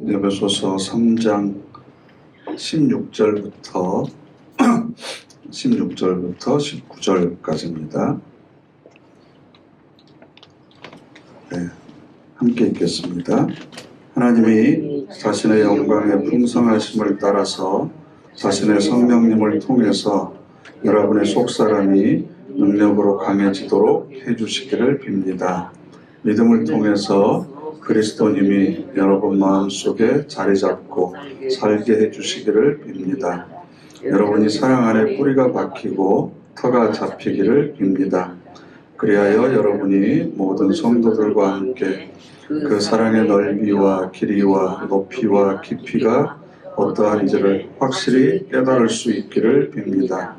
에베소서 3장 16절부터 19절까지입니다. 네, 함께 읽겠습니다. 하나님이 자신의 영광의 풍성하심을 따라서 자신의 성령님을 통해서 여러분의 속사람이 능력으로 강해지도록 해주시기를 빕니다. 믿음을 통해서 그리스도님이 여러분 마음속에 자리 잡고 살게 해주시기를 빕니다. 여러분이 사랑 안에 뿌리가 박히고 터가 잡히기를 빕니다. 그리하여 여러분이 모든 성도들과 함께 그 사랑의 넓이와 길이와 높이와 깊이가 어떠한지를 확실히 깨달을 수 있기를 빕니다.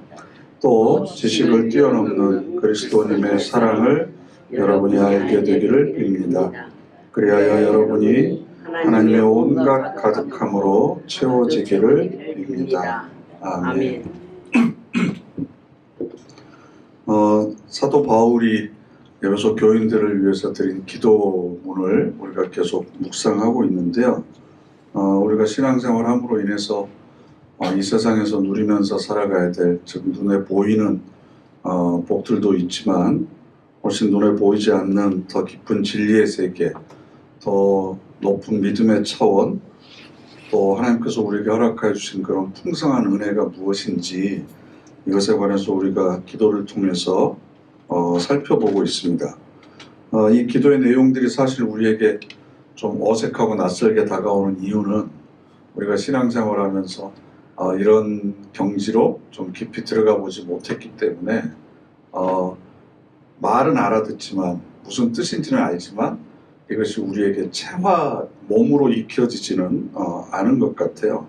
또 지식을 뛰어넘는 그리스도님의 사랑을 여러분이 알게 되기를 빕니다. 그리하여 여러분이 하나님의 온갖 가득함으로 채워지기를 빕니다. 아멘. 사도 바울이 에베소 교인들을 위해서 드린 기도문을 우리가 계속 묵상하고 있는데요. 우리가 신앙생활 함으로 인해서 이 세상에서 누리면서 살아가야 될, 즉 눈에 보이는 복들도 있지만 훨씬 눈에 보이지 않는 더 깊은 진리의 세계, 더 높은 믿음의 차원, 또 하나님께서 우리에게 허락하여 주신 그런 풍성한 은혜가 무엇인지 이것에 관해서 우리가 기도를 통해서 살펴보고 있습니다. 이 기도의 내용들이 사실 우리에게 좀 어색하고 낯설게 다가오는 이유는 우리가 신앙생활을 하면서 이런 경지로 좀 깊이 들어가 보지 못했기 때문에 말은 알아듣지만 무슨 뜻인지는 알지만 이것이 우리에게 몸으로 익혀지지는 않은 것 같아요.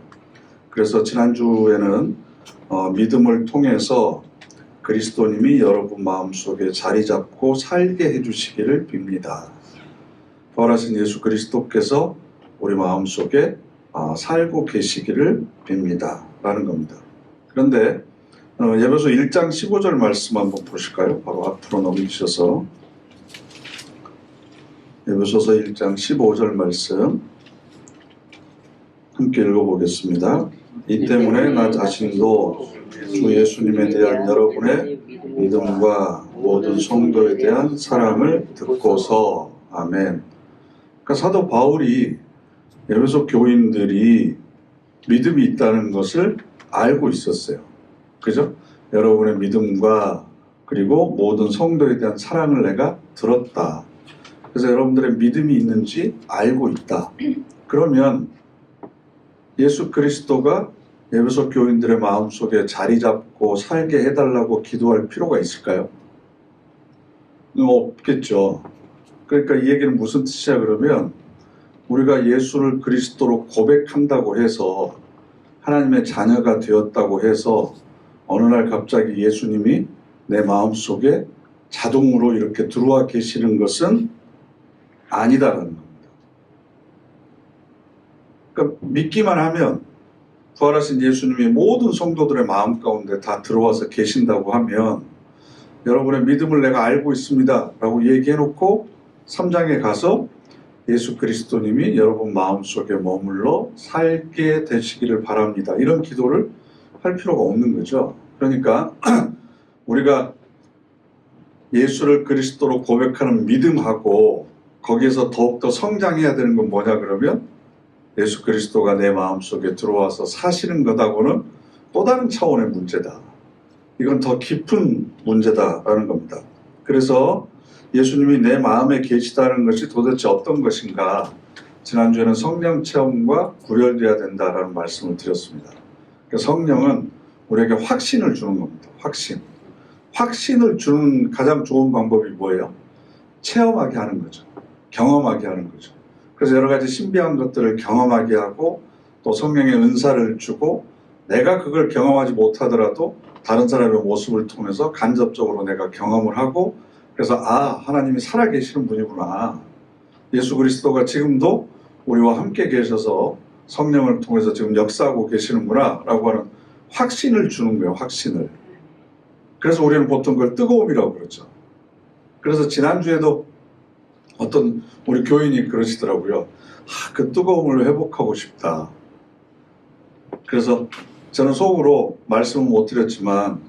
그래서 지난주에는 믿음을 통해서 그리스도님이 여러분 마음속에 자리 잡고 살게 해주시기를 빕니다. 부활하신 예수 그리스도께서 우리 마음속에 살고 계시기를 빕니다. 라는 겁니다. 그런데 에베소 1장 15절 말씀 한번 보실까요? 바로 앞으로 넘기셔서 에베소서 1장 15절 말씀 함께 읽어보겠습니다. 이 때문에 나 자신도 주 예수님에 대한 여러분의 믿음과 모든 성도에 대한 사랑을 듣고서 아멘. 그러니까 사도 바울이 에베소 교인들이 믿음이 있다는 것을 알고 있었어요. 그죠? 여러분의 믿음과 그리고 모든 성도에 대한 사랑을 내가 들었다. 그래서 여러분들의 믿음이 있는지 알고 있다. 그러면 예수 그리스도가 에베소 교인들의 마음속에 자리 잡고 살게 해달라고 기도할 필요가 있을까요? 없겠죠. 그러니까 이 얘기는 무슨 뜻이야 그러면 우리가 예수를 그리스도로 고백한다고 해서 하나님의 자녀가 되었다고 해서 어느 날 갑자기 예수님이 내 마음속에 자동으로 이렇게 들어와 계시는 것은 아니다라는 겁니다. 그러니까 믿기만 하면 부활하신 예수님이 모든 성도들의 마음 가운데 다 들어와서 계신다고 하면 여러분의 믿음을 내가 알고 있습니다 라고 얘기해놓고 3장에 가서 예수 그리스도님이 여러분 마음속에 머물러 살게 되시기를 바랍니다. 이런 기도를 할 필요가 없는 거죠. 그러니까 우리가 예수를 그리스도로 고백하는 믿음하고 거기에서 더욱더 성장해야 되는 건 뭐냐 그러면 예수 그리스도가 내 마음속에 들어와서 사시는 것하고는 또 다른 차원의 문제다. 이건 더 깊은 문제다라는 겁니다. 그래서 예수님이 내 마음에 계시다는 것이 도대체 어떤 것인가? 지난주에는 성령 체험과 구별되어야 된다라는 말씀을 드렸습니다. 성령은 우리에게 확신을 주는 겁니다. 확신을 주는 가장 좋은 방법이 뭐예요? 체험하게 하는 거죠. 경험하게 하는 거죠. 그래서 여러 가지 신비한 것들을 경험하게 하고 또 성령의 은사를 주고 내가 그걸 경험하지 못하더라도 다른 사람의 모습을 통해서 간접적으로 내가 경험을 하고 그래서 하나님이 살아계시는 분이구나. 예수 그리스도가 지금도 우리와 함께 계셔서 성령을 통해서 지금 역사하고 계시는구나 라고 하는 확신을 주는 거예요. 확신을. 그래서 우리는 보통 그걸 뜨거움이라고 그러죠. 그래서 지난주에도 어떤 우리 교인이 그러시더라고요. 그 뜨거움을 회복하고 싶다. 그래서 저는 속으로 말씀은 못 드렸지만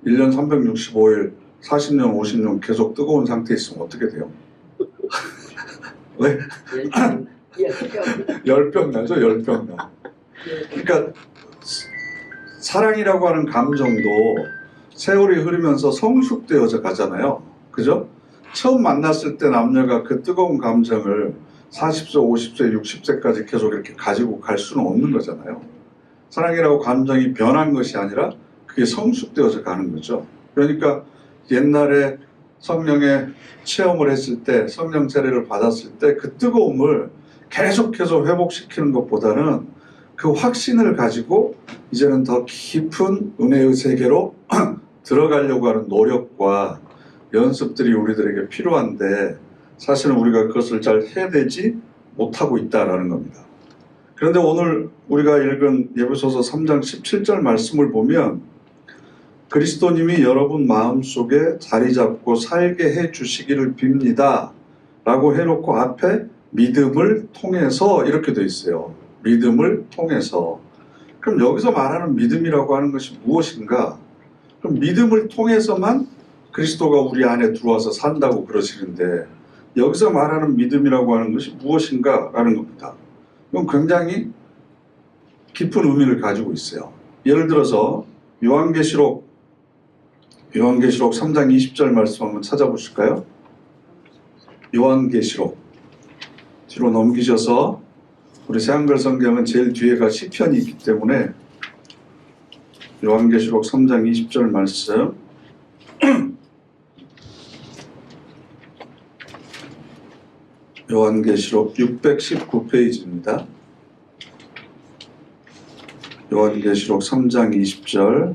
1년 365일 40년 50년 계속 뜨거운 상태에 있으면 어떻게 돼요? 왜? 10병 나죠? 10병 나. 그러니까 사랑이라고 하는 감정도 세월이 흐르면서 성숙되어져 가잖아요. 그죠? 처음 만났을 때 남녀가 그 뜨거운 감정을 40세, 50세, 60세까지 계속 이렇게 가지고 갈 수는 없는 거잖아요. 사랑이라고 감정이 변한 것이 아니라 그게 성숙되어져 가는 거죠. 그러니까 옛날에 성령의 체험을 했을 때, 성령 세례를 받았을 때 그 뜨거움을 계속해서 회복시키는 것보다는 그 확신을 가지고 이제는 더 깊은 은혜의 세계로 들어가려고 하는 노력과 연습들이 우리들에게 필요한데 사실은 우리가 그것을 잘 해내지 못하고 있다라는 겁니다. 그런데 오늘 우리가 읽은 에베소서 3장 17절 말씀을 보면 그리스도님이 여러분 마음속에 자리 잡고 살게 해 주시기를 빕니다 라고 해놓고 앞에 믿음을 통해서 이렇게 돼 있어요. 믿음을 통해서. 그럼 여기서 말하는 믿음이라고 하는 것이 무엇인가? 그럼 믿음을 통해서만 그리스도가 우리 안에 들어와서 산다고 그러시는데 여기서 말하는 믿음이라고 하는 것이 무엇인가 라는 겁니다. 이건 굉장히 깊은 의미를 가지고 있어요. 예를 들어서 요한계시록 3장 20절 말씀 한번 찾아보실까요? 요한계시록 뒤로 넘기셔서 우리 새한글 성경은 제일 뒤에가 시편이 있기 때문에 요한계시록 3장 20절 말씀 요한계시록 619페이지입니다. 요한계시록 3장 20절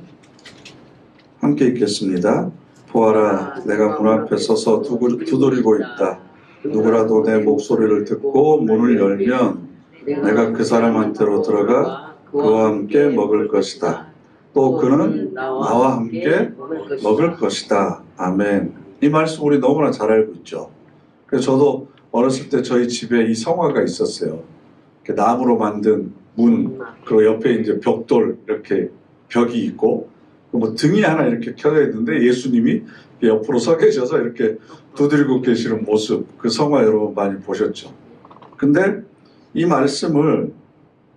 함께 읽겠습니다. 보아라, 내가 문 앞에 서서 두드리고 있다. 누구라도 내 목소리를 듣고 문을 열면 내가 그 사람한테로 들어가 그와 함께 먹을 것이다. 또 그는 나와 함께 먹을 것이다. 아멘. 이 말씀 우리 너무나 잘 알고 있죠. 그래서 저도 어렸을 때 저희 집에 이 성화가 있었어요. 이렇게 나무로 만든 문, 그리고 옆에 이제 벽돌 이렇게 벽이 있고 뭐 등이 하나 이렇게 켜져 있는데 예수님이 옆으로 서 계셔서 이렇게 두드리고 계시는 모습, 그 성화 여러분 많이 보셨죠. 근데 이 말씀을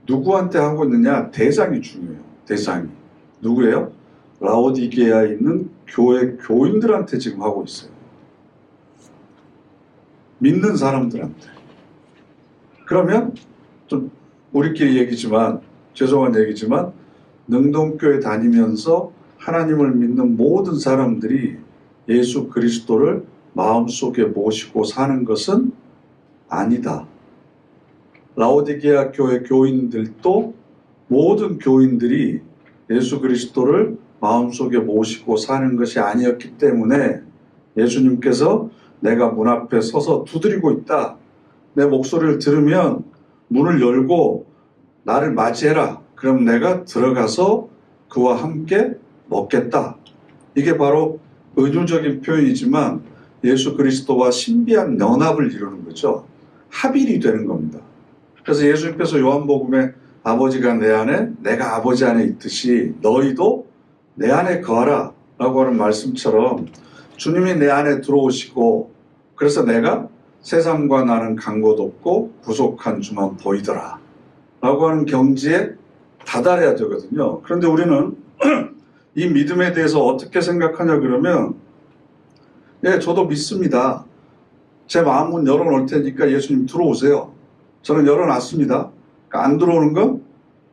누구한테 하고 있느냐? 대상이 중요해요. 대상이. 누구예요? 라오디게아에 있는 교회 교인들한테 지금 하고 있어요. 믿는 사람들한테. 그러면 좀 우리끼리 얘기지만 죄송한 얘기지만 능동교회 다니면서 하나님을 믿는 모든 사람들이 예수 그리스도를 마음속에 모시고 사는 것은 아니다. 라오디게아 교회 교인들도 모든 교인들이 예수 그리스도를 마음속에 모시고 사는 것이 아니었기 때문에 예수님께서 내가 문 앞에 서서 두드리고 있다. 내 목소리를 들으면 문을 열고 나를 맞이해라. 그럼 내가 들어가서 그와 함께 먹겠다. 이게 바로 은유적인 표현이지만 예수 그리스도와 신비한 연합을 이루는 거죠. 합일이 되는 겁니다. 그래서 예수님께서 요한복음에 아버지가 내 안에 내가 아버지 안에 있듯이 너희도 내 안에 거하라 라고 하는 말씀처럼 주님이 내 안에 들어오시고 그래서 내가 세상과 나는 간 곳 없고 부족한 주만 보이더라 라고 하는 경지에 다다라야 되거든요. 그런데 우리는 이 믿음에 대해서 어떻게 생각하냐 그러면 예, 저도 믿습니다. 제 마음문 열어놓을 테니까 예수님 들어오세요. 저는 열어놨습니다. 그러니까 안 들어오는 건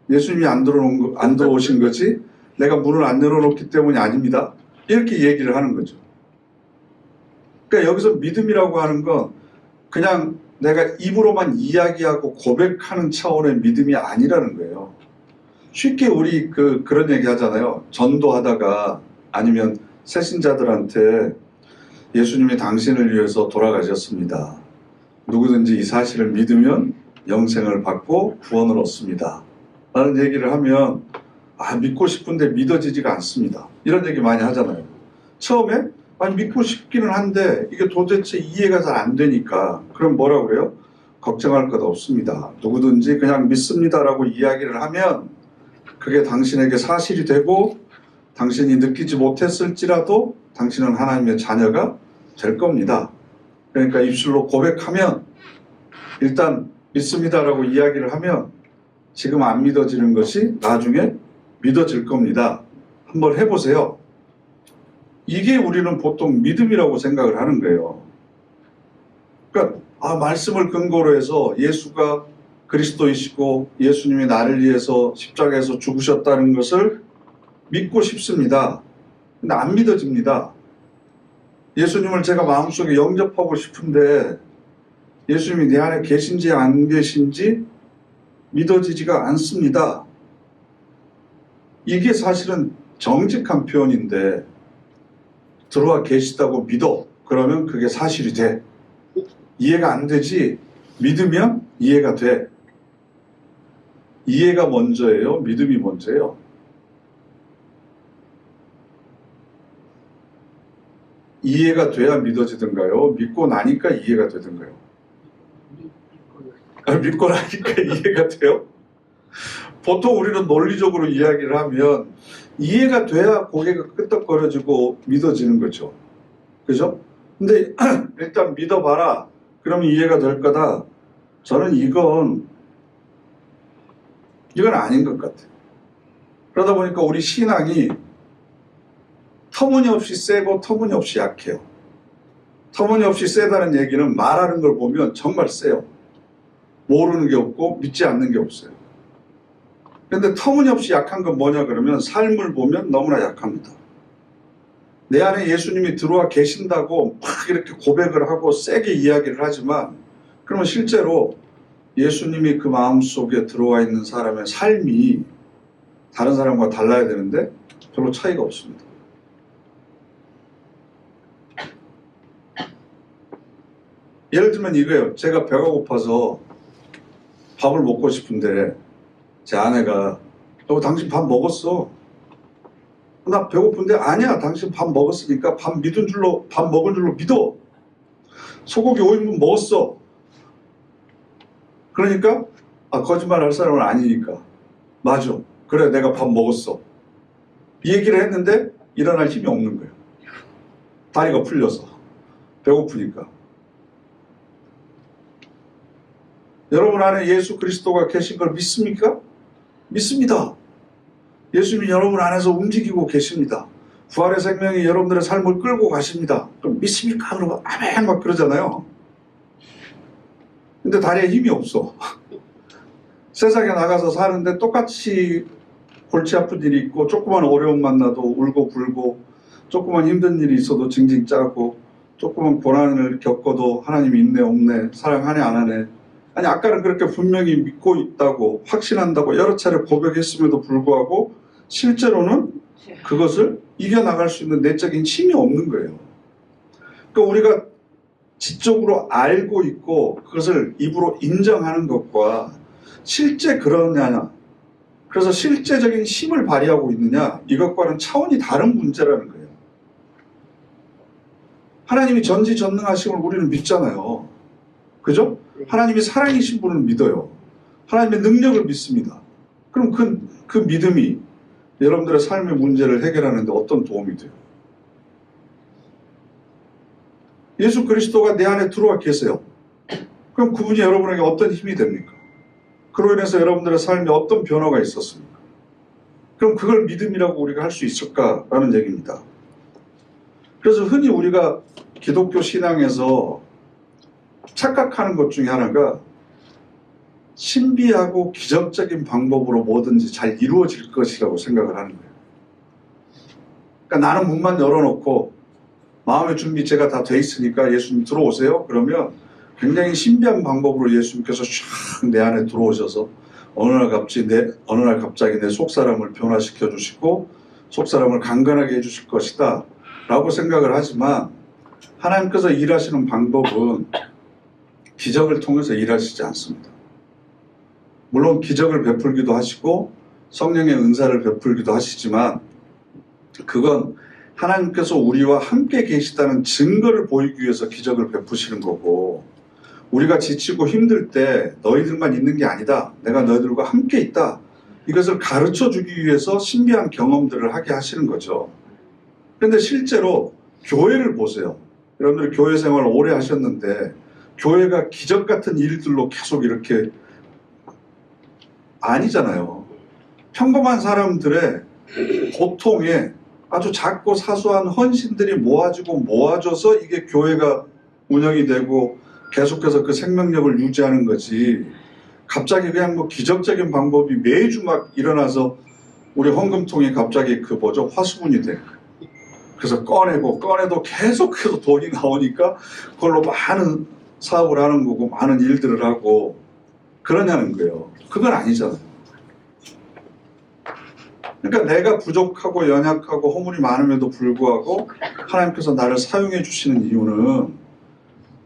예수님이 안 들어오신 거지 내가 문을 안 열어놓기 때문이 아닙니다. 이렇게 얘기를 하는 거죠. 그러니까 여기서 믿음이라고 하는 건 그냥 내가 입으로만 이야기하고 고백하는 차원의 믿음이 아니라는 거예요. 쉽게 우리 그런 얘기 하잖아요. 전도하다가 아니면 새신자들한테 예수님이 당신을 위해서 돌아가셨습니다. 누구든지 이 사실을 믿으면 영생을 받고 구원을 얻습니다. 라는 얘기를 하면 믿고 싶은데 믿어지지가 않습니다. 이런 얘기 많이 하잖아요. 처음에 아니 믿고 싶기는 한데 이게 도대체 이해가 잘 안 되니까 그럼 뭐라 그래요? 걱정할 것 없습니다. 누구든지 그냥 믿습니다라고 이야기를 하면 그게 당신에게 사실이 되고 당신이 느끼지 못했을지라도 당신은 하나님의 자녀가 될 겁니다. 그러니까 입술로 고백하면 일단 믿습니다라고 이야기를 하면 지금 안 믿어지는 것이 나중에 믿어질 겁니다. 한번 해보세요. 이게 우리는 보통 믿음이라고 생각을 하는 거예요. 그러니까 말씀을 근거로 해서 예수가 그리스도이시고 예수님이 나를 위해서 십자가에서 죽으셨다는 것을 믿고 싶습니다. 근데 안 믿어집니다. 예수님을 제가 마음속에 영접하고 싶은데 예수님이 내 안에 계신지 안 계신지 믿어지지가 않습니다. 이게 사실은 정직한 표현인데 들어와 계시다고 믿어. 그러면 그게 사실이 돼. 이해가 안 되지. 믿으면 이해가 돼. 이해가 먼저예요? 믿음이 먼저예요? 이해가 돼야 믿어지던가요? 믿고 나니까 이해가 되던가요? 믿고 나니까 이해가 돼요? 보통 우리는 논리적으로 이야기를 하면 이해가 돼야 고개가 끄덕거려지고 믿어지는 거죠. 그죠? 근데 일단 믿어봐라. 그러면 이해가 될 거다. 저는 이건 아닌 것 같아요. 그러다 보니까 우리 신앙이 터무니없이 세고 터무니없이 약해요. 터무니없이 세다는 얘기는 말하는 걸 보면 정말 세요. 모르는 게 없고 믿지 않는 게 없어요. 그런데 터무니없이 약한 건 뭐냐 그러면 삶을 보면 너무나 약합니다. 내 안에 예수님이 들어와 계신다고 막 이렇게 고백을 하고 세게 이야기를 하지만 그러면 실제로 예수님이 그 마음속에 들어와 있는 사람의 삶이 다른 사람과 달라야 되는데 별로 차이가 없습니다. 예를 들면 이거예요. 제가 배가 고파서 밥을 먹고 싶은데 제 아내가 당신 밥 먹었어. 나 배고픈데 아니야. 당신 밥 먹었으니까 밥 먹은 줄로 믿어. 소고기 5인분 먹었어. 그러니까 거짓말 할 사람은 아니니까 맞아. 그래 내가 밥 먹었어. 이 얘기를 했는데 일어날 힘이 없는 거예요. 다리가 풀려서 배고프니까. 여러분 안에 예수 그리스도가 계신 걸 믿습니까? 믿습니다. 예수님이 여러분 안에서 움직이고 계십니다. 부활의 생명이 여러분들의 삶을 끌고 가십니다. 그럼 믿습니까? 그러면 아멘 막 그러잖아요. 근데 다리에 힘이 없어. 세상에 나가서 사는데 똑같이 골치 아픈 일이 있고 조그만 어려움 만나도 울고 불고 조그만 힘든 일이 있어도 징징 짜고 조그만 고난을 겪어도 하나님이 있네 없네 사랑하네 안 하네 아니 아까는 그렇게 분명히 믿고 있다고 확신한다고 여러 차례 고백했음에도 불구하고 실제로는 그것을 이겨나갈 수 있는 내적인 힘이 없는 거예요. 그러니까 우리가 지적으로 알고 있고 그것을 입으로 인정하는 것과 실제 그러냐 그래서 실제적인 힘을 발휘하고 있느냐 이것과는 차원이 다른 문제라는 거예요. 하나님이 전지전능하심을 우리는 믿잖아요. 그죠? 하나님이 살아계신 분을 믿어요. 하나님의 능력을 믿습니다. 그럼 그 믿음이 여러분들의 삶의 문제를 해결하는데 어떤 도움이 돼요? 예수 그리스도가 내 안에 들어와 계세요. 그럼 그분이 여러분에게 어떤 힘이 됩니까? 그로 인해서 여러분들의 삶에 어떤 변화가 있었습니까? 그럼 그걸 믿음이라고 우리가 할 수 있을까라는 얘기입니다. 그래서 흔히 우리가 기독교 신앙에서 착각하는 것 중에 하나가 신비하고 기적적인 방법으로 뭐든지 잘 이루어질 것이라고 생각을 하는 거예요. 그러니까 나는 문만 열어놓고 마음의 준비 제가 다 돼 있으니까 예수님 들어오세요. 그러면 굉장히 신비한 방법으로 예수님께서 쫙 내 안에 들어오셔서 어느 날 갑자기 내 속사람을 변화시켜 주시고 속사람을 강건하게 해주실 것이다 라고 생각을 하지만 하나님께서 일하시는 방법은 기적을 통해서 일하시지 않습니다. 물론 기적을 베풀기도 하시고 성령의 은사를 베풀기도 하시지만 그건 하나님께서 우리와 함께 계시다는 증거를 보이기 위해서 기적을 베푸시는 거고, 우리가 지치고 힘들 때 너희들만 있는 게 아니다, 내가 너희들과 함께 있다, 이것을 가르쳐 주기 위해서 신비한 경험들을 하게 하시는 거죠. 그런데 실제로 교회를 보세요. 여러분들이 교회 생활을 오래 하셨는데 교회가 기적 같은 일들로 계속 이렇게 아니잖아요. 평범한 사람들의 고통에 아주 작고 사소한 헌신들이 모아져서 이게 교회가 운영이 되고 계속해서 그 생명력을 유지하는 거지, 갑자기 그냥 뭐 기적적인 방법이 매주 막 일어나서 우리 헌금통이 갑자기 그 뭐죠, 화수분이 돼. 그래서 꺼내도 계속해서 돈이 나오니까 그걸로 많은 사업을 하는 거고 많은 일들을 하고 그러냐는 거예요. 그건 아니잖아요. 그러니까 내가 부족하고 연약하고 허물이 많음에도 불구하고 하나님께서 나를 사용해 주시는 이유는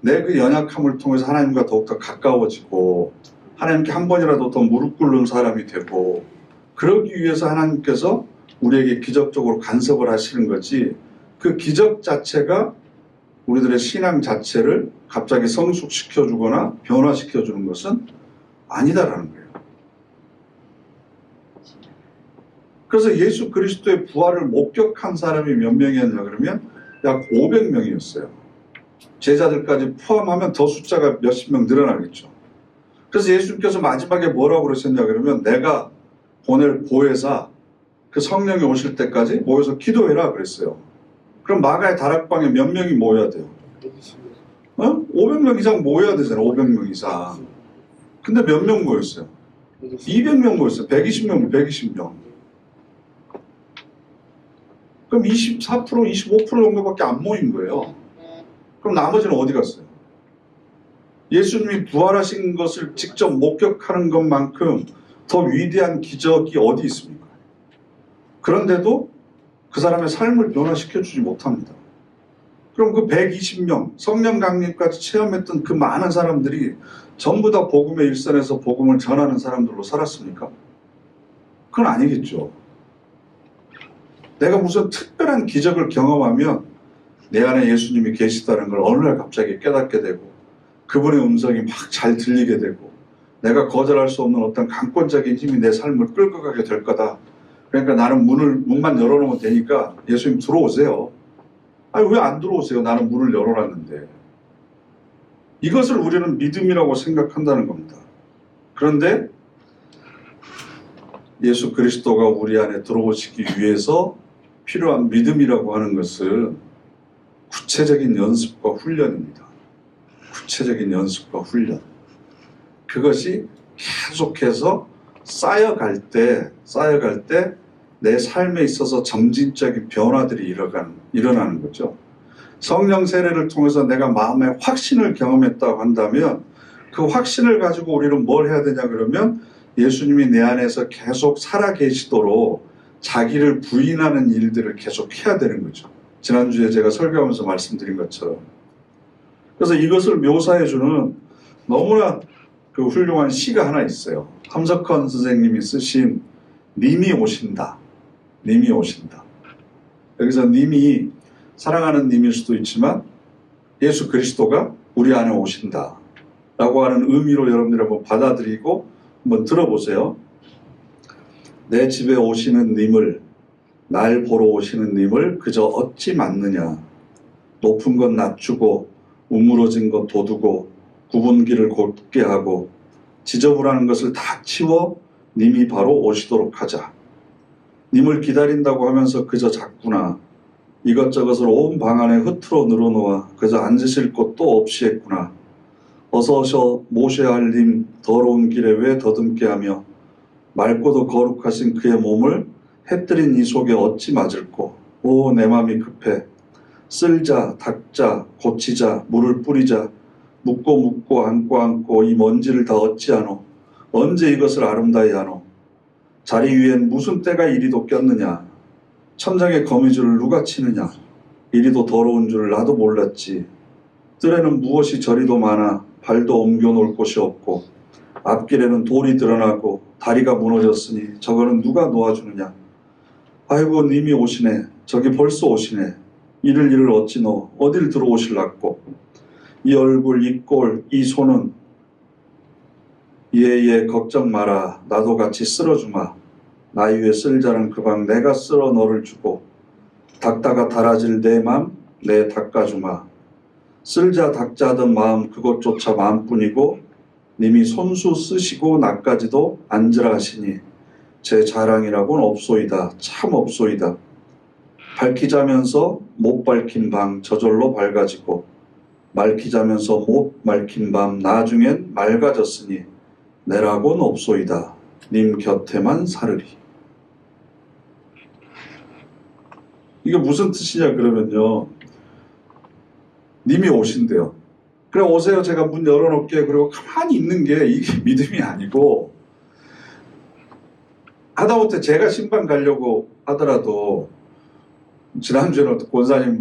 내 그 연약함을 통해서 하나님과 더욱더 가까워지고 하나님께 한 번이라도 더 무릎 꿇는 사람이 되고, 그러기 위해서 하나님께서 우리에게 기적적으로 간섭을 하시는 거지, 그 기적 자체가 우리들의 신앙 자체를 갑자기 성숙시켜주거나 변화시켜주는 것은 아니다라는 거예요. 그래서 예수 그리스도의 부활을 목격한 사람이 몇 명이었냐 그러면 약 500명이었어요. 제자들까지 포함하면 더 숫자가 몇십 명 늘어나겠죠. 그래서 예수님께서 마지막에 뭐라고 그러셨냐 그러면, 내가 보낼 보혜사 그 성령이 오실 때까지 모여서 기도해라 그랬어요. 그럼 마가의 다락방에 몇 명이 모여야 돼요? 500명 이상 모여야 되잖아요. 500명 이상. 근데 몇 명 모였어요? 200명 모였어요. 120명. 그럼 24%, 25% 정도밖에 안 모인 거예요. 그럼 나머지는 어디 갔어요? 예수님이 부활하신 것을 직접 목격하는 것만큼 더 위대한 기적이 어디 있습니까? 그런데도 그 사람의 삶을 변화시켜주지 못합니다. 그럼 그 120명, 성령 강림까지 체험했던 그 많은 사람들이 전부 다 복음의 일선에서 복음을 전하는 사람들로 살았습니까? 그건 아니겠죠. 내가 무슨 특별한 기적을 경험하면 내 안에 예수님이 계시다는 걸 어느 날 갑자기 깨닫게 되고, 그분의 음성이 막 잘 들리게 되고, 내가 거절할 수 없는 어떤 강권적인 힘이 내 삶을 끌고 가게 될 거다. 그러니까 나는 문만 열어놓으면 되니까 예수님 들어오세요. 아니 왜 안 들어오세요? 나는 문을 열어놨는데. 이것을 우리는 믿음이라고 생각한다는 겁니다. 그런데 예수 그리스도가 우리 안에 들어오시기 위해서 필요한 믿음이라고 하는 것은 구체적인 연습과 훈련입니다. 구체적인 연습과 훈련. 그것이 계속해서 쌓여갈 때 내 삶에 있어서 점진적인 변화들이 일어나는 거죠. 성령 세례를 통해서 내가 마음의 확신을 경험했다고 한다면 그 확신을 가지고 우리는 뭘 해야 되냐 그러면, 예수님이 내 안에서 계속 살아계시도록 자기를 부인하는 일들을 계속 해야 되는 거죠. 지난주에 제가 설교하면서 말씀드린 것처럼. 그래서 이것을 묘사해주는 너무나 그 훌륭한 시가 하나 있어요. 함석헌 선생님이 쓰신 님이 오신다. 님이 오신다. 여기서 님이 사랑하는 님일 수도 있지만 예수 그리스도가 우리 안에 오신다 라고 하는 의미로 여러분들이 한번 받아들이고 한번 들어보세요. 내 집에 오시는 님을, 날 보러 오시는 님을 그저 어찌 맞느냐. 높은 것 낮추고 우물어진 것 돋우고 굽은 길을 곧게 하고 지저분한 것을 다 치워 님이 바로 오시도록 하자. 님을 기다린다고 하면서 그저 작구나. 이것저것을 온 방 안에 흐트러 늘어놓아 그저 앉으실 곳도 없이 했구나. 어서 오셔 모셔야 할 님 더러운 길에 왜 더듬게 하며 맑고도 거룩하신 그의 몸을 해뜨린 이 속에 어찌 맞을꼬. 오 내 맘이 급해. 쓸자 닦자 고치자 물을 뿌리자 묻고 안고 이 먼지를 다 어찌하노. 언제 이것을 아름다이 하노. 자리 위엔 무슨 때가 이리도 꼈느냐. 천장에 거미줄을 누가 치느냐. 이리도 더러운 줄 나도 몰랐지. 뜰에는 무엇이 저리도 많아 발도 옮겨놓을 곳이 없고 앞길에는 돌이 드러나고 다리가 무너졌으니 저거는 누가 놓아주느냐. 아이고 님이 오시네. 저기 벌써 오시네. 이를 어찌 너 어딜 들어오실랍고. 이 얼굴 이 꼴 이 손은 예예 걱정 마라. 나도 같이 쓸어주마. 나 위에 쓸 자는 그방 내가 쓸어 너를 주고 닦다가 달아질 내 맘 내 닦아주마. 쓸자 닦자던 마음 그것조차 마음뿐이고 님이 손수 쓰시고 나까지도 앉으라 하시니 제 자랑이라고는 없소이다. 참 없소이다. 밝히자면서 못 밝힌 방 저절로 밝아지고 맑히자면서 못 맑힌 밤 나중엔 맑아졌으니 내라고는 없소이다. 님 곁에만 살으리. 이게 무슨 뜻이냐 그러면요. 님이 오신대요. 그래 오세요. 제가 문 열어놓을게요. 그리고 가만히 있는 게 이게 믿음이 아니고 하다못해 제가 신방 가려고 하더라도 지난주에는 권사님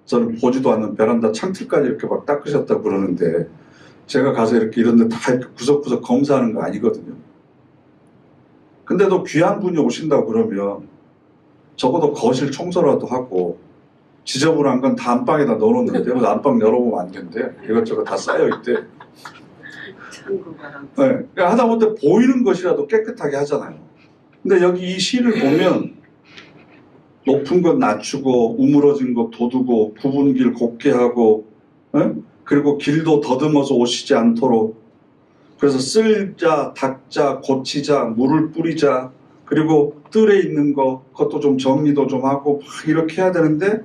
저는 보지도 않는 베란다 창틀까지 이렇게 막 닦으셨다고 그러는데 제가 가서 이렇게 이런 데 다 이렇게 구석구석 검사하는 거 아니거든요. 근데도 귀한 분이 오신다고 그러면 적어도 거실 청소라도 하고 지저분한 건 다 안방에다 넣어놓는데 안방 열어보면 안 된대. 이것저것 다 쌓여있대. 네. 하다못해 보이는 것이라도 깨끗하게 하잖아요. 근데 여기 이 시를 보면 높은 것 낮추고 우물어진 것 돋우고 굽은 길 곱게 하고 그리고 길도 더듬어서 오시지 않도록 그래서 쓸자 닦자 고치자 물을 뿌리자 그리고 뜰에 있는 그것도 좀 정리도 좀 하고 막 이렇게 해야 되는데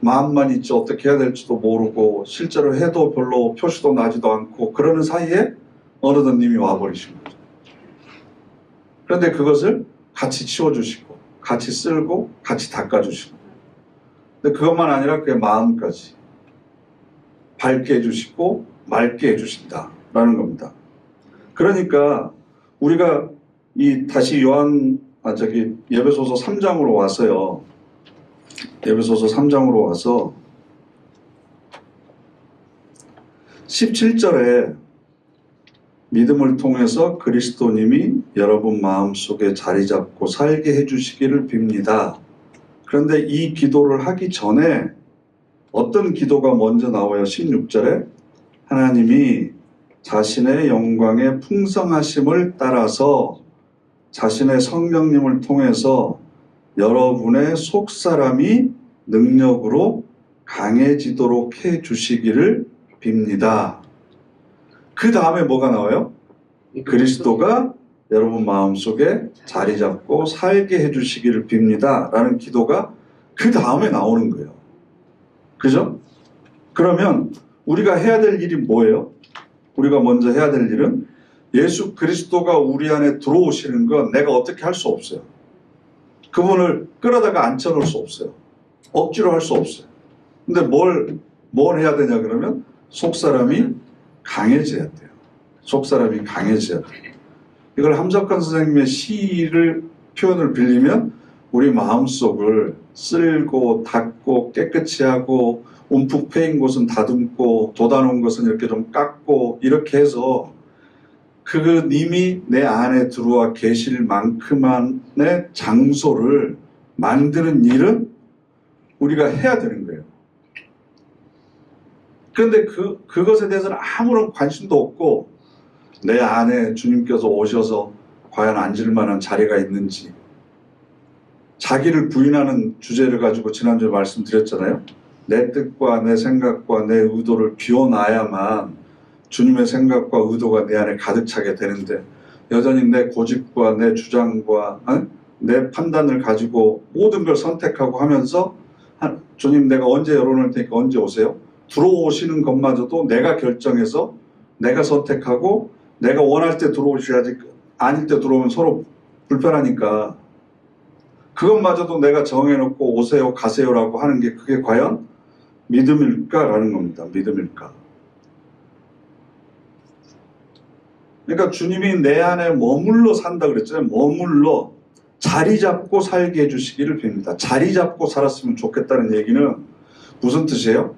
마음만 있지 어떻게 해야 될지도 모르고 실제로 해도 별로 표시도 나지도 않고 그러는 사이에 어느덧 님이 와버리신 거죠. 그런데 그것을 같이 치워주시고 같이 쓸고 같이 닦아주시고 근데 그것만 아니라 그의 마음까지 밝게 해주시고 맑게 해주신다라는 겁니다. 그러니까 우리가 다시 예배소서 3장으로 와서요. 예배소서 3장으로 와서 17절에 믿음을 통해서 그리스도님이 여러분 마음속에 자리 잡고 살게 해주시기를 빕니다. 그런데 이 기도를 하기 전에 어떤 기도가 먼저 나와요? 16절에 하나님이 자신의 영광의 풍성하심을 따라서 자신의 성령님을 통해서 여러분의 속사람이 능력으로 강해지도록 해주시기를 빕니다. 그 다음에 뭐가 나와요? 그리스도가 여러분 마음속에 자리 잡고 살게 해주시기를 빕니다. 라는 기도가 그 다음에 나오는 거예요. 그죠? 그러면 우리가 해야 될 일이 뭐예요? 우리가 먼저 해야 될 일은 예수 그리스도가 우리 안에 들어오시는 건 내가 어떻게 할 수 없어요. 그분을 끌어다가 앉혀놓을 수 없어요. 억지로 할 수 없어요. 근데 뭘 해야 되냐 그러면 속사람이 강해져야 돼요. 속사람이 강해져야 돼요. 이걸 함석환 선생님의 시를 표현을 빌리면 우리 마음속을 쓸고 닦고 깨끗이 하고 움푹 패인 곳은 다듬고 돋아놓은 것은 이렇게 좀 깎고 이렇게 해서 그 님이 내 안에 들어와 계실 만큼만의 장소를 만드는 일은 우리가 해야 되는 거예요. 그런데 그것에 대해서는 아무런 관심도 없고 내 안에 주님께서 오셔서 과연 앉을 만한 자리가 있는지 자기를 부인하는 주제를 가지고 지난주에 말씀드렸잖아요. 내 뜻과 내 생각과 내 의도를 비워놔야만 주님의 생각과 의도가 내 안에 가득 차게 되는데 여전히 내 고집과 내 주장과 내 판단을 가지고 모든 걸 선택하고 하면서 주님 내가 언제 열어놓을 테니까 언제 오세요? 들어오시는 것마저도 내가 결정해서 내가 선택하고 내가 원할 때 들어오셔야지 아닐 때 들어오면 서로 불편하니까 그것마저도 내가 정해놓고 오세요 가세요라고 하는 게 그게 과연 믿음일까라는 겁니다. 믿음일까? 그러니까 주님이 내 안에 머물러 산다 그랬잖아요. 머물러 자리 잡고 살게 해주시기를 빕니다. 자리 잡고 살았으면 좋겠다는 얘기는 무슨 뜻이에요?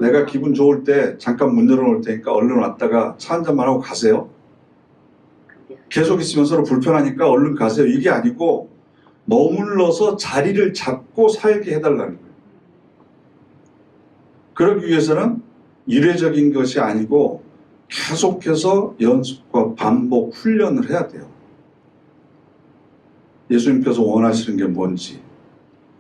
내가 기분 좋을 때 잠깐 문 열어놓을 테니까 얼른 왔다가 차 한잔만 하고 가세요. 계속 있으면 서로 불편하니까 얼른 가세요. 이게 아니고 머물러서 자리를 잡고 살게 해달라는 거예요. 그러기 위해서는 일회적인 것이 아니고 계속해서 연습과 반복, 훈련을 해야 돼요. 예수님께서 원하시는 게 뭔지,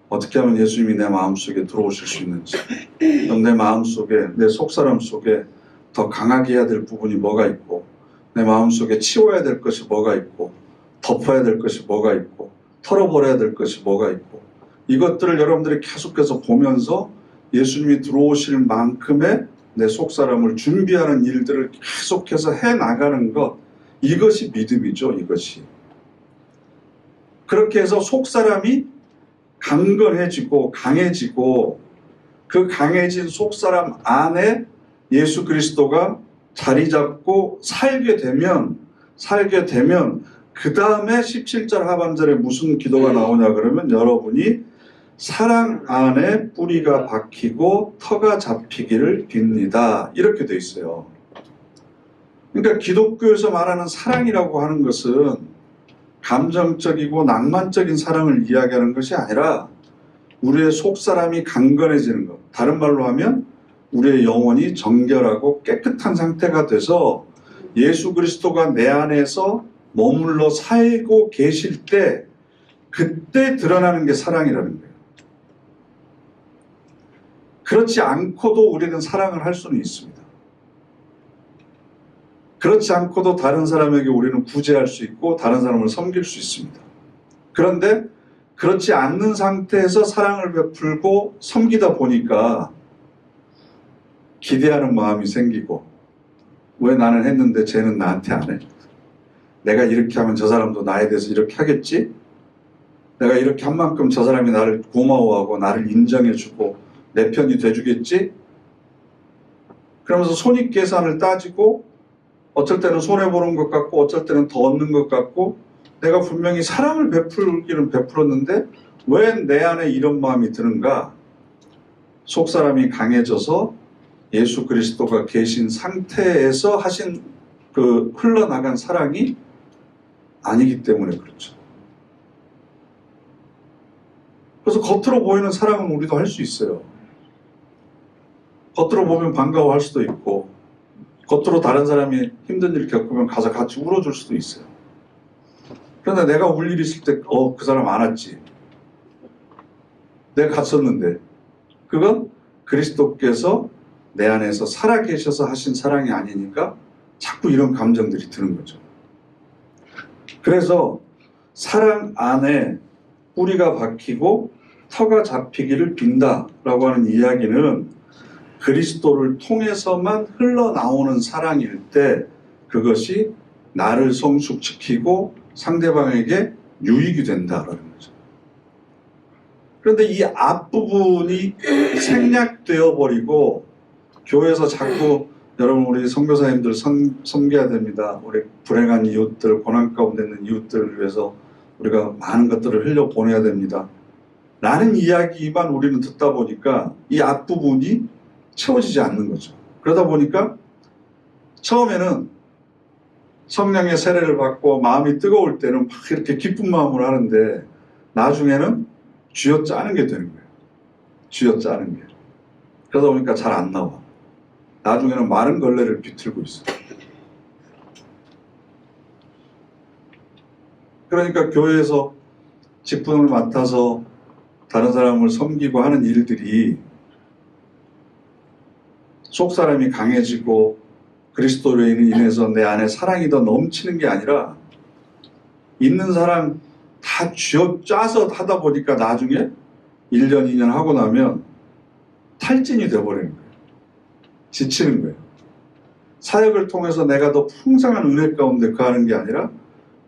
어떻게 하면 예수님이 내 마음속에 들어오실 수 있는지, 그럼 내 마음속에, 내 속사람 속에 더 강하게 해야 될 부분이 뭐가 있고, 내 마음속에 치워야 될 것이 뭐가 있고, 덮어야 될 것이 뭐가 있고, 털어버려야 될 것이 뭐가 있고, 이것들을 여러분들이 계속해서 보면서 예수님이 들어오실 만큼의 내 속사람을 준비하는 일들을 계속해서 해나가는 것, 이것이 믿음이죠. 이것이. 그렇게 해서 속사람이 강건해지고 강해지고, 그 강해진 속사람 안에 예수 그리스도가 자리 잡고 살게 되면 그 다음에 17절 하반절에 무슨 기도가 나오냐 그러면, 여러분이 사랑 안에 뿌리가 박히고 터가 잡히기를 빕니다. 이렇게 돼 있어요. 그러니까 기독교에서 말하는 사랑이라고 하는 것은 감정적이고 낭만적인 사랑을 이야기하는 것이 아니라 우리의 속사람이 강건해지는 것. 다른 말로 하면 우리의 영혼이 정결하고 깨끗한 상태가 돼서 예수 그리스도가 내 안에서 머물러 살고 계실 때, 그때 드러나는 게 사랑이라는 거예요. 그렇지 않고도 우리는 사랑을 할 수는 있습니다. 그렇지 않고도 다른 사람에게 우리는 구제할 수 있고 다른 사람을 섬길 수 있습니다. 그런데 그렇지 않는 상태에서 사랑을 베풀고 섬기다 보니까 기대하는 마음이 생기고, 왜 나는 했는데 쟤는 나한테 안 해? 내가 이렇게 하면 저 사람도 나에 대해서 이렇게 하겠지? 내가 이렇게 한 만큼 저 사람이 나를 고마워하고 나를 인정해주고 내 편이 돼주겠지? 그러면서 손익계산을 따지고, 어쩔 때는 손해보는 것 같고 어쩔 때는 더 얻는 것 같고, 내가 분명히 사랑을 베풀기는 베풀었는데 왜 내 안에 이런 마음이 드는가? 속사람이 강해져서 예수 그리스도가 계신 상태에서 하신 그 흘러나간 사랑이 아니기 때문에 그렇죠. 그래서 겉으로 보이는 사랑은 우리도 할 수 있어요. 겉으로 보면 반가워할 수도 있고, 겉으로 다른 사람이 힘든 일 겪으면 가서 같이 울어줄 수도 있어요. 그런데 내가 울 일 있을 때 그 사람 안 왔지, 내가 갔었는데, 그건 그리스도께서 내 안에서 살아계셔서 하신 사랑이 아니니까 자꾸 이런 감정들이 드는 거죠. 그래서 사랑 안에 뿌리가 박히고 터가 잡히기를 빈다라고 하는 이야기는 그리스도를 통해서만 흘러나오는 사랑일 때 그것이 나를 성숙시키고 상대방에게 유익이 된다라는 거죠. 그런데 이 앞부분이 생략되어 버리고, 교회에서 자꾸 여러분 우리 선교사님들 섬겨야 됩니다. 우리 불행한 이웃들, 고난 가운데 있는 이웃들을 위해서 우리가 많은 것들을 흘려보내야 됩니다. 라는 이야기만 우리는 듣다 보니까 이 앞부분이 채워지지 않는 거죠. 그러다 보니까 처음에는 성령의 세례를 받고 마음이 뜨거울 때는 막 이렇게 기쁜 마음으로 하는데, 나중에는 쥐어짜는 게 되는 거예요. 쥐어짜는 게. 그러다 보니까 잘 안 나와. 나중에는 마른 걸레를 비틀고 있어요. 그러니까 교회에서 직분을 맡아서 다른 사람을 섬기고 하는 일들이 속사람이 강해지고 그리스도로 인해서 내 안에 사랑이 더 넘치는 게 아니라, 있는 사람 다 쥐어짜서 하다 보니까 나중에 1년, 2년 하고 나면 탈진이 돼버리는 거예요. 지치는 거예요. 사역을 통해서 내가 더 풍성한 은혜 가운데 거하는 게 아니라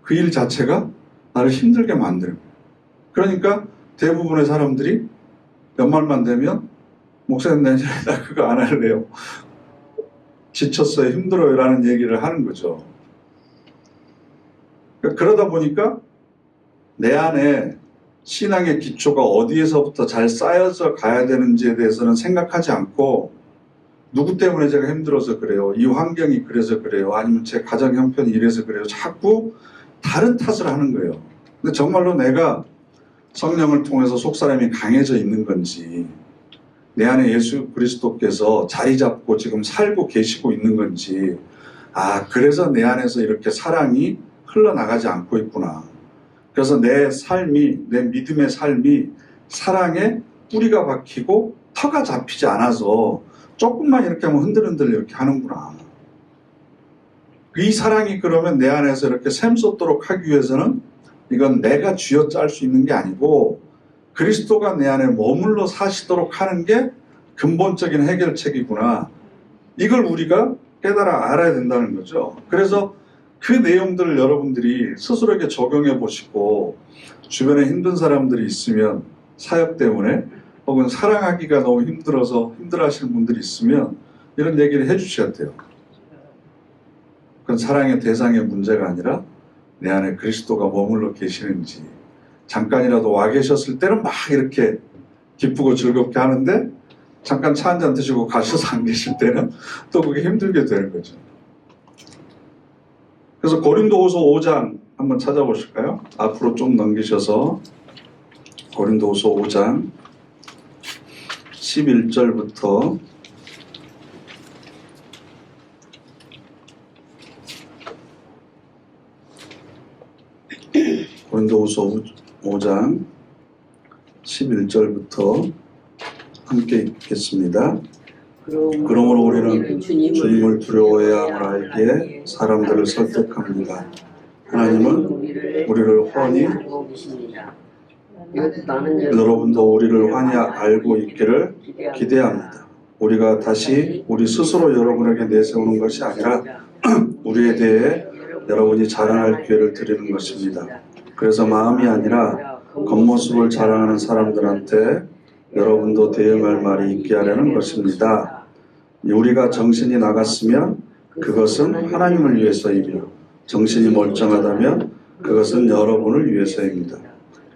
그 일 자체가 나를 힘들게 만드는 거예요. 그러니까 대부분의 사람들이 연말만 되면 목사님 내년에 나 그거 안 할래요, 지쳤어요, 힘들어요 라는 얘기를 하는 거죠. 그러다 보니까 내 안에 신앙의 기초가 어디에서부터 잘 쌓여서 가야 되는지에 대해서는 생각하지 않고, 누구 때문에 제가 힘들어서 그래요, 이 환경이 그래서 그래요, 아니면 제 가정 형편이 이래서 그래요, 자꾸 다른 탓을 하는 거예요. 근데 정말로 내가 성령을 통해서 속사람이 강해져 있는 건지, 내 안에 예수 그리스도께서 자리 잡고 지금 살고 계시고 있는 건지, 그래서 내 안에서 이렇게 사랑이 흘러나가지 않고 있구나. 그래서 내 삶이, 내 믿음의 삶이 사랑에 뿌리가 박히고 터가 잡히지 않아서 조금만 이렇게 하면 흔들흔들 이렇게 하는구나. 이 사랑이 그러면 내 안에서 이렇게 샘솟도록 하기 위해서는 이건 내가 쥐어짤 수 있는 게 아니고 그리스도가 내 안에 머물러 사시도록 하는 게 근본적인 해결책이구나. 이걸 우리가 깨달아 알아야 된다는 거죠. 그래서 그 내용들을 여러분들이 스스로에게 적용해 보시고, 주변에 힘든 사람들이 있으면 사역 때문에 혹은 사랑하기가 너무 힘들어서 힘들어하시는 분들이 있으면 이런 얘기를 해주셔야 돼요. 그건 사랑의 대상의 문제가 아니라 내 안에 그리스도가 머물러 계시는지, 잠깐이라도 와 계셨을 때는 막 이렇게 기쁘고 즐겁게 하는데 잠깐 차 한잔 드시고 가셔서 안 계실 때는 또 그게 힘들게 되는 거죠. 그래서 고린도후서 5장 한번 찾아보실까요? 앞으로 좀 넘기셔서 고린도후서 5장 11절부터 고린도후서 5장 11절부터 함께 읽겠습니다. 그러므로 우리는 주님을 두려워해야 함을 알기에 사람들을 설득합니다. 하나님은 우리를 훤히, 여러분도 우리를 훤히 알고 있기를 기대합니다. 우리가 다시 우리 스스로 여러분에게 내세우는 것이 아니라 우리에 대해 여러분이 자랑할 기회를 드리는 것입니다. 그래서 마음이 아니라 겉모습을 자랑하는 사람들한테 여러분도 대응할 말이 있게 하려는 것입니다. 우리가 정신이 나갔으면 그것은 하나님을 위해서이며 정신이 멀쩡하다면 그것은 여러분을 위해서입니다.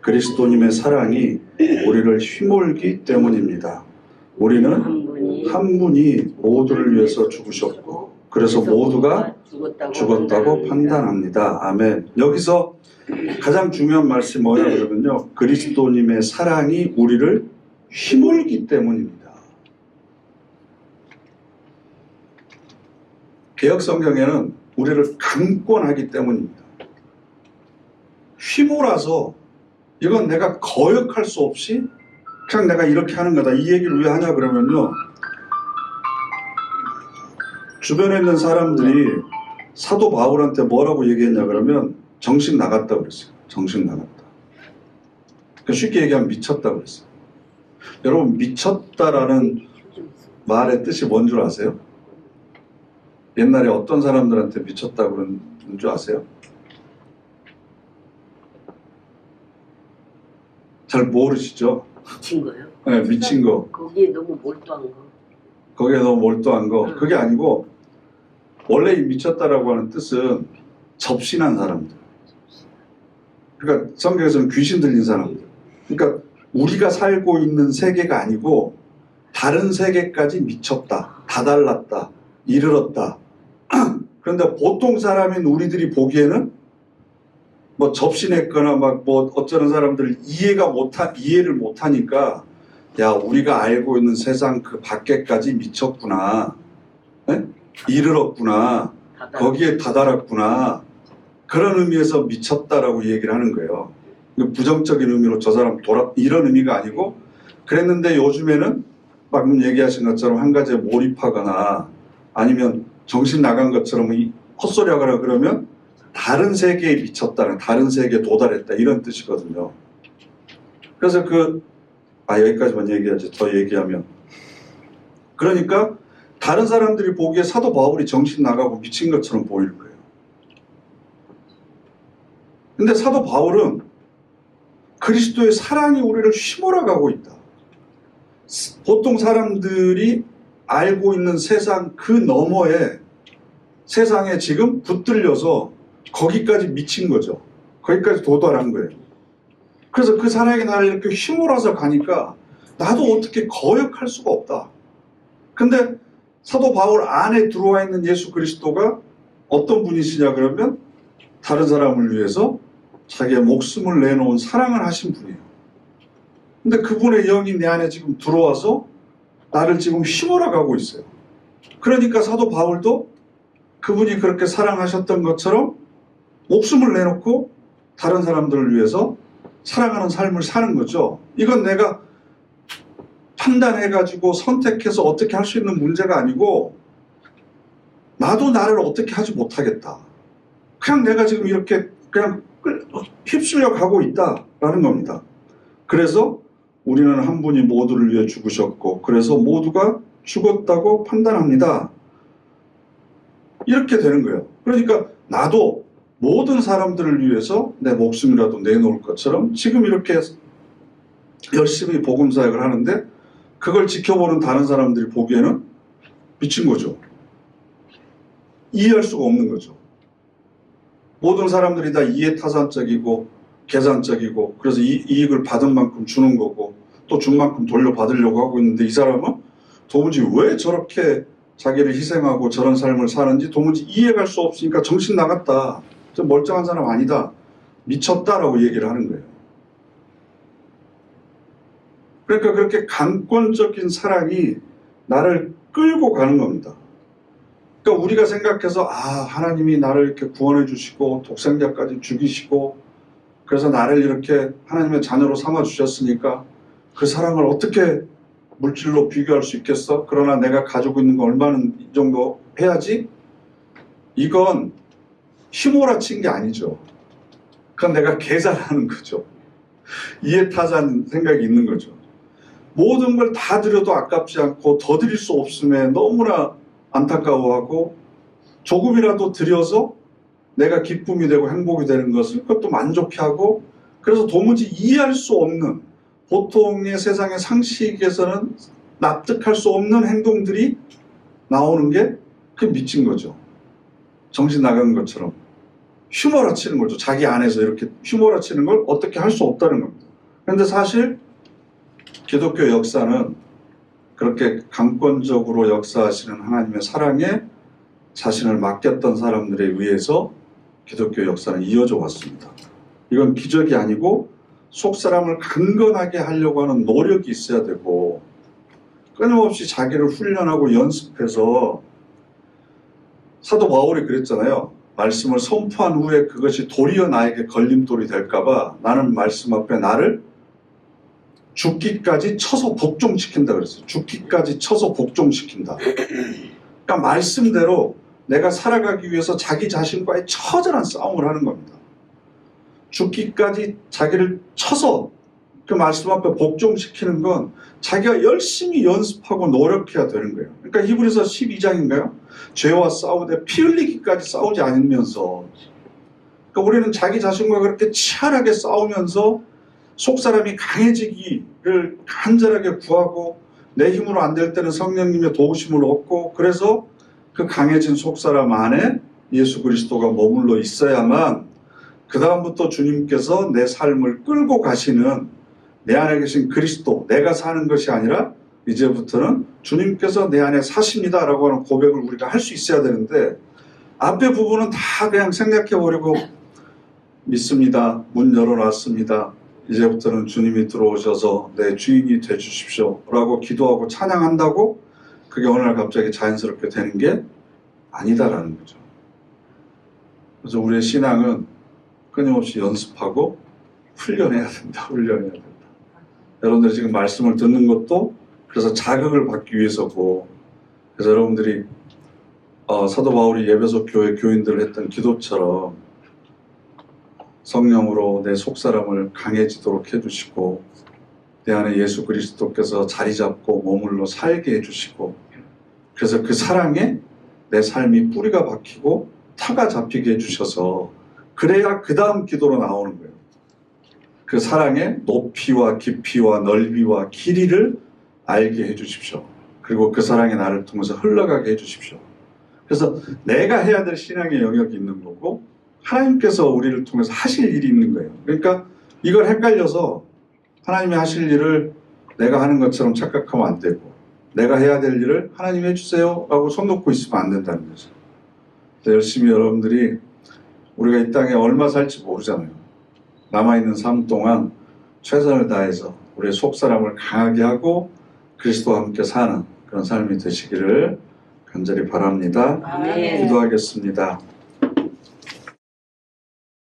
그리스도님의 사랑이 우리를 휘몰기 때문입니다. 우리는 한 분이 모두를 위해서 죽으셨고 그래서 모두가 죽었다고 판단합니다. 아멘. 여기서 가장 중요한 말씀이 뭐냐 그러면요, 그리스도님의 사랑이 우리를 휘몰기 때문입니다. 개역성경에는 우리를 강권하기 때문입니다. 휘몰아서 이건 내가 거역할 수 없이 그냥 내가 이렇게 하는 거다. 이 얘기를 왜 하냐 그러면요, 주변에 있는 사람들이 사도 바울한테 뭐라고 얘기했냐 그러면 정신 나갔다 그랬어요. 정신 나갔다. 그러니까 쉽게 얘기하면 미쳤다 그랬어요. 여러분, 미쳤다라는 말의 뜻이 뭔 줄 아세요? 옛날에 어떤 사람들한테 미쳤다고 그런 줄 아세요? 잘 모르시죠? 미친 거요? 네, 미친 거. 거기에 너무 몰두한 거. 거기에 너무 몰두한 거. 그게 아니고 원래 이 미쳤다라고 하는 뜻은 접신한 사람들. 그러니까 성경에서는 귀신 들린 사람들. 그러니까 우리가 살고 있는 세계가 아니고 다른 세계까지 미쳤다, 다달랐다, 이르렀다. 그런데 보통 사람인 우리들이 보기에는 뭐 접신했거나 막 뭐 어쩌는 사람들 이해를 못하니까 야, 우리가 알고 있는 세상 그 밖에까지 미쳤구나, 네? 이르렀구나, 거기에 다다랐구나, 그런 의미에서 미쳤다라고 얘기를 하는 거예요. 부정적인 의미로 저 사람 이런 의미가 아니고, 그랬는데 요즘에는 방금 얘기하신 것처럼 한 가지에 몰입하거나 아니면 정신 나간 것처럼 헛소리하거나 그러면 다른 세계에 미쳤다는, 다른 세계에 도달했다, 이런 뜻이거든요. 그래서 여기까지만 얘기하지. 더 얘기하면, 그러니까 다른 사람들이 보기에 사도 바울이 정신 나가고 미친 것처럼 보일 거예요. 근데 사도 바울은 그리스도의 사랑이 우리를 휘몰아가고 있다. 보통 사람들이 알고 있는 세상 그 너머에, 세상에 지금 붙들려서 거기까지 미친 거죠. 거기까지 도달한 거예요. 그래서 그 사랑이 나를 이렇게 휘몰아서 가니까 나도 어떻게 거역할 수가 없다. 근데 사도 바울 안에 들어와 있는 예수 그리스도가 어떤 분이시냐 그러면 다른 사람을 위해서 자기의 목숨을 내놓은 사랑을 하신 분이에요. 근데 그분의 영이 내 안에 지금 들어와서 나를 지금 휘몰아 가고 있어요. 그러니까 사도 바울도 그분이 그렇게 사랑하셨던 것처럼 목숨을 내놓고 다른 사람들을 위해서 사랑하는 삶을 사는 거죠. 이건 내가 판단해가지고 선택해서 어떻게 할 수 있는 문제가 아니고, 나도 나를 어떻게 하지 못하겠다. 그냥 내가 지금 이렇게 그냥 휩쓸려 가고 있다라는 겁니다. 그래서 우리는 한 분이 모두를 위해 죽으셨고, 그래서 모두가 죽었다고 판단합니다. 이렇게 되는 거예요. 그러니까 나도 모든 사람들을 위해서 내 목숨이라도 내놓을 것처럼 지금 이렇게 열심히 복음 사역을 하는데, 그걸 지켜보는 다른 사람들이 보기에는 미친 거죠. 이해할 수가 없는 거죠. 모든 사람들이 다 이해타산적이고 계산적이고, 그래서 이익을 받은 만큼 주는 거고 또 준 만큼 돌려받으려고 하고 있는데, 이 사람은 도무지 왜 저렇게 자기를 희생하고 저런 삶을 사는지 도무지 이해할 수 없으니까 정신 나갔다, 저 멀쩡한 사람 아니다, 미쳤다라고 얘기를 하는 거예요. 그러니까 그렇게 강권적인 사랑이 나를 끌고 가는 겁니다. 그러니까 우리가 생각해서 하나님이 나를 이렇게 구원해 주시고 독생자까지 죽이시고 그래서 나를 이렇게 하나님의 자녀로 삼아 주셨으니까 그 사랑을 어떻게 물질로 비교할 수 있겠어? 그러나 내가 가지고 있는 거 얼마는 이 정도 해야지? 이건 휘몰아친 게 아니죠. 그건 내가 계산하는 거죠. 이해타산 생각이 있는 거죠. 모든 걸 다 드려도 아깝지 않고 더 드릴 수 없음에 너무나 안타까워하고, 조금이라도 드려서 내가 기쁨이 되고 행복이 되는 것을 그것도 만족해하고, 그래서 도무지 이해할 수 없는, 보통의 세상의 상식에서는 납득할 수 없는 행동들이 나오는 게 그게 미친 거죠. 정신 나간 것처럼 휘몰아치는 거죠. 자기 안에서 이렇게 휘몰아치는 걸 어떻게 할 수 없다는 겁니다. 그런데 사실 기독교 역사는 그렇게 강권적으로 역사하시는 하나님의 사랑에 자신을 맡겼던 사람들에 의해서 기독교 역사는 이어져 왔습니다. 이건 기적이 아니고 속사람을 강건하게 하려고 하는 노력이 있어야 되고, 끊임없이 자기를 훈련하고 연습해서, 사도 바울이 그랬잖아요. 말씀을 선포한 후에 그것이 도리어 나에게 걸림돌이 될까봐 나는 말씀 앞에 나를 죽기까지 쳐서 복종시킨다 그랬어요. 죽기까지 쳐서 복종시킨다. 그러니까 말씀대로 내가 살아가기 위해서 자기 자신과의 처절한 싸움을 하는 겁니다. 죽기까지 자기를 쳐서 그 말씀 앞에 복종시키는 건 자기가 열심히 연습하고 노력해야 되는 거예요. 그러니까 히브리서 12장인가요? 죄와 싸우되 피 흘리기까지 싸우지 않으면서, 그러니까 우리는 자기 자신과 그렇게 치열하게 싸우면서 속사람이 강해지기를 간절하게 구하고, 내 힘으로 안 될 때는 성령님의 도우심을 얻고, 그래서 그 강해진 속사람 안에 예수 그리스도가 머물러 있어야만 그 다음부터 주님께서 내 삶을 끌고 가시는, 내 안에 계신 그리스도, 내가 사는 것이 아니라 이제부터는 주님께서 내 안에 사십니다 라고 하는 고백을 우리가 할 수 있어야 되는데, 앞에 부분은 다 그냥 생략해버리고 믿습니다, 문 열어놨습니다, 이제부터는 주님이 들어오셔서 내 주인이 되주십시오 라고 기도하고 찬양한다고 그게 어느 날 갑자기 자연스럽게 되는 게 아니다라는 거죠. 그래서 우리의 신앙은 끊임없이 연습하고 훈련해야 된다. 훈련해야 된다. 여러분들이 지금 말씀을 듣는 것도 그래서 자극을 받기 위해서고, 그래서 여러분들이 사도 바울이 에베소 교회 교인들을 했던 기도처럼 성령으로 내 속사람을 강해지도록 해주시고, 내 안에 예수 그리스도께서 자리 잡고 머물러 살게 해주시고, 그래서 그 사랑에 내 삶이 뿌리가 박히고 터가 잡히게 해주셔서, 그래야 그 다음 기도로 나오는 거예요. 그 사랑의 높이와 깊이와 넓이와 길이를 알게 해주십시오. 그리고 그 사랑이 나를 통해서 흘러가게 해주십시오. 그래서 내가 해야 될 신앙의 영역이 있는 거고, 하나님께서 우리를 통해서 하실 일이 있는 거예요. 그러니까 이걸 헷갈려서 하나님이 하실 일을 내가 하는 것처럼 착각하면 안 되고, 내가 해야 될 일을 하나님 해주세요 라고 손 놓고 있으면 안 된다는 거죠. 열심히 여러분들이, 우리가 이 땅에 얼마 살지 모르잖아요. 남아있는 삶 동안 최선을 다해서 우리의 속사람을 강하게 하고 그리스도와 함께 사는 그런 삶이 되시기를 간절히 바랍니다. 아멘. 기도하겠습니다.